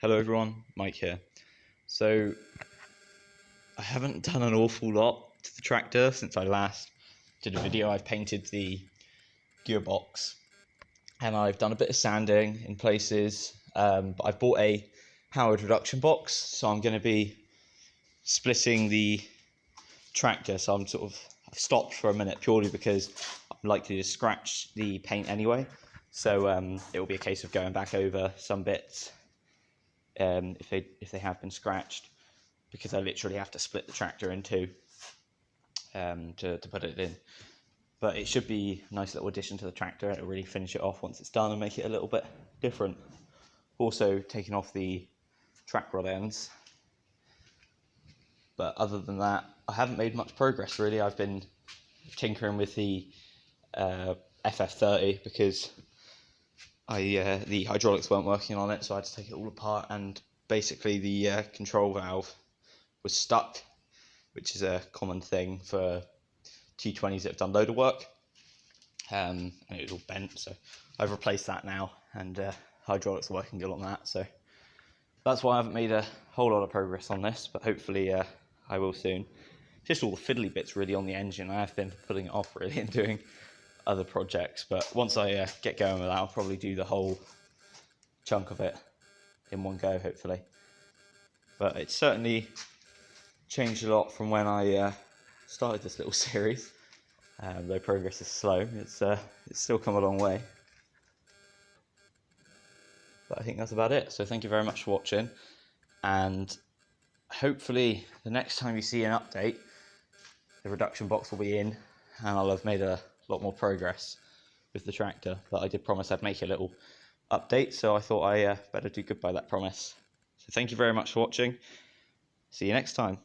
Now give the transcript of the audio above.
Hello everyone, Mike here. So I haven't done an awful lot to the tractor since I last did a video. I've painted the gearbox and I've done a bit of sanding in places, but I've bought a powered reduction box, so I'm going to be splitting the tractor. So I've stopped for a minute purely because I'm likely to scratch the paint anyway, so it will be a case of going back over some bits if they have been scratched, because I literally have to split the tractor in two to put it in. But it should be a nice little addition to the tractor. It'll really finish it off once it's done and make it a little bit different. Also taking off the track rod ends. But other than that, I haven't made much progress really. I've been tinkering with the FF30 because the hydraulics weren't working on it, so I had to take it all apart, and basically the control valve was stuck, which is a common thing for T20s that have done loader work, and it was all bent, so I've replaced that now, and hydraulics are working good on that, so that's why I haven't made a whole lot of progress on this, but hopefully I will soon. Just all the fiddly bits really on the engine. I have been putting it off really and doing other projects, but once I get going with that, I'll probably do the whole chunk of it in one go, hopefully. But it's certainly changed a lot from when I started this little series. Though progress is slow, it's still come a long way. But I think that's about it. So thank you very much for watching, and hopefully the next time you see an update, the reduction box will be in and I'll have made a lot more progress with the tractor. But I did promise I'd make a little update, so I thought I better do good by that promise. So thank you very much for watching. See you next time.